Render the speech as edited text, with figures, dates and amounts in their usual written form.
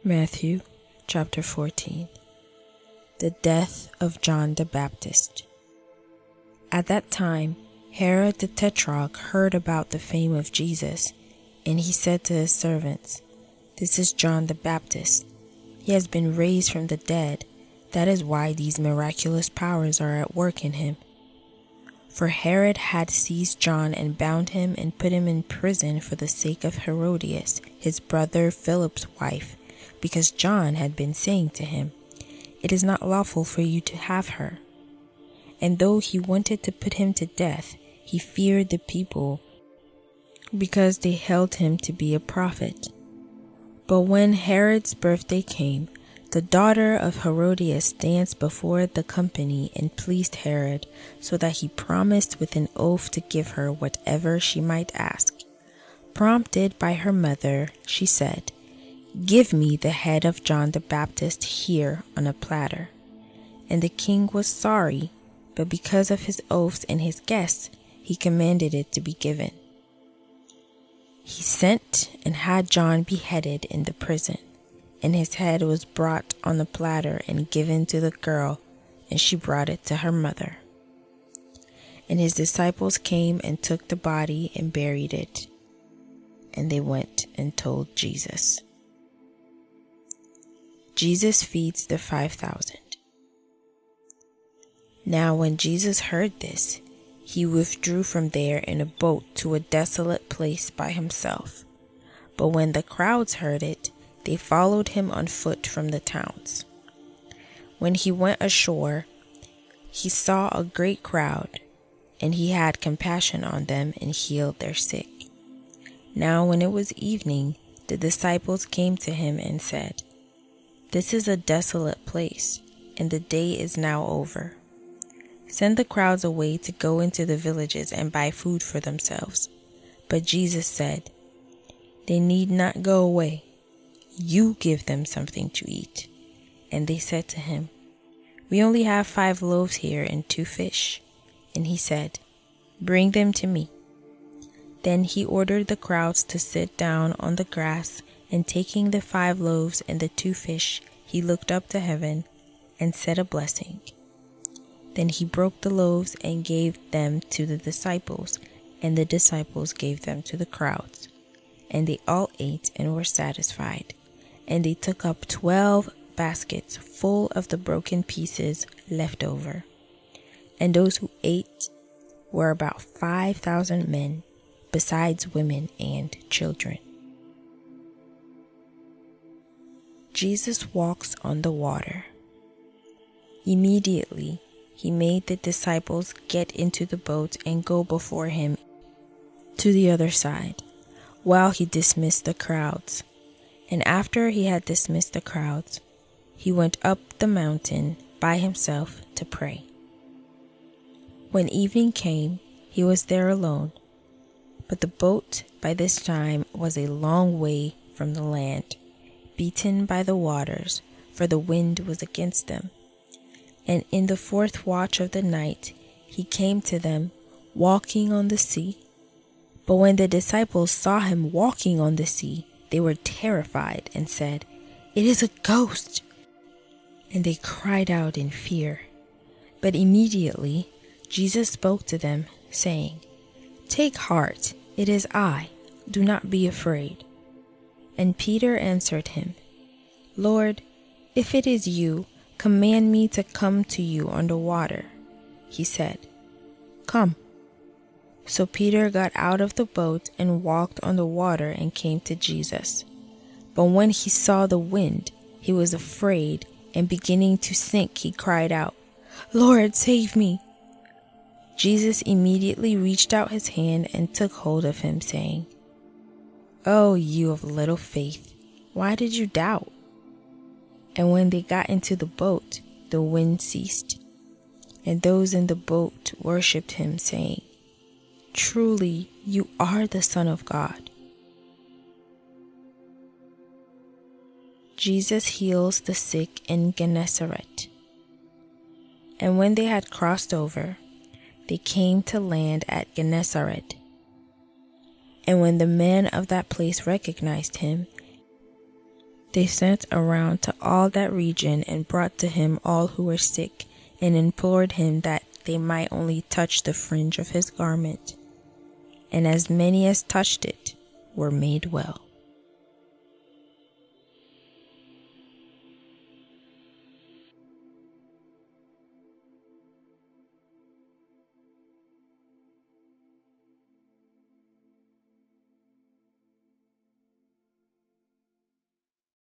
Matthew chapter 14. The death of John the Baptist. At that time, Herod the Tetrarch heard about the fame of Jesus, and he said to his servants, "This is John the Baptist. He has been raised from the dead. That is why these miraculous powers are at work in him." For Herod had seized John and bound him and put him in prison for the sake of Herodias, his brother Philip's wife, because John had been saying to him, "It is not lawful for you to have her." And though he wanted to put him to death, he feared the people, because they held him to be a prophet. But when Herod's birthday came, the daughter of Herodias danced before the company and pleased Herod, so that he promised with an oath to give her whatever she might ask. Prompted by her mother, she said, "Give me the head of John the Baptist here on a platter." And the king was sorry, but because of his oaths and his guests, he commanded it to be given. He sent and had John beheaded in the prison, and his head was brought on a platter and given to the girl, and she brought it to her mother. And his disciples came and took the body and buried it, and they went and told Jesus. Jesus feeds the 5,000. Now when Jesus heard this, he withdrew from there in a boat to a desolate place by himself. But when the crowds heard it, they followed him on foot from the towns. When he went ashore, he saw a great crowd, and he had compassion on them and healed their sick. Now when it was evening, the disciples came to him and said, "This is a desolate place, and the day is now over. Send the crowds away to go into the villages and buy food for themselves." But Jesus said, "They need not go away. You give them something to eat." And they said to him, "We only have 5 loaves here and 2 fish." And he said, "Bring them to me." Then he ordered the crowds to sit down on the grass, and taking the 5 loaves and the 2 fish, he looked up to heaven and said a blessing. Then he broke the loaves and gave them to the disciples, and the disciples gave them to the crowds. And they all ate and were satisfied. And they took up 12 baskets full of the broken pieces left over. And those who ate were about 5,000 men, besides women and children. Jesus walks on the water. Immediately, he made the disciples get into the boat and go before him to the other side, while he dismissed the crowds. And after he had dismissed the crowds, he went up the mountain by himself to pray. When evening came, he was there alone, but the boat by this time was a long way from the land, beaten by the waters, for the wind was against them. And in the 4th watch of the night, he came to them, walking on the sea. But when the disciples saw him walking on the sea, they were terrified and said, "It is a ghost!" And they cried out in fear. But immediately Jesus spoke to them, saying, "Take heart, it is I. Do not be afraid." And Peter answered him, "Lord, if it is you, command me to come to you on the water." He said, "Come." So Peter got out of the boat and walked on the water and came to Jesus. But when he saw the wind, he was afraid, and beginning to sink, he cried out, "Lord, save me." Jesus immediately reached out his hand and took hold of him, saying, "Oh, you of little faith, why did you doubt?" And when they got into the boat, the wind ceased, and those in the boat worshipped him, saying, "Truly, you are the Son of God." Jesus heals the sick in Gennesaret. And when they had crossed over, they came to land at Gennesaret. And when the men of that place recognized him, They sent around to all that region and brought to him all who were sick, and implored him that they might only touch the fringe of his garment. And as many as touched it were made well.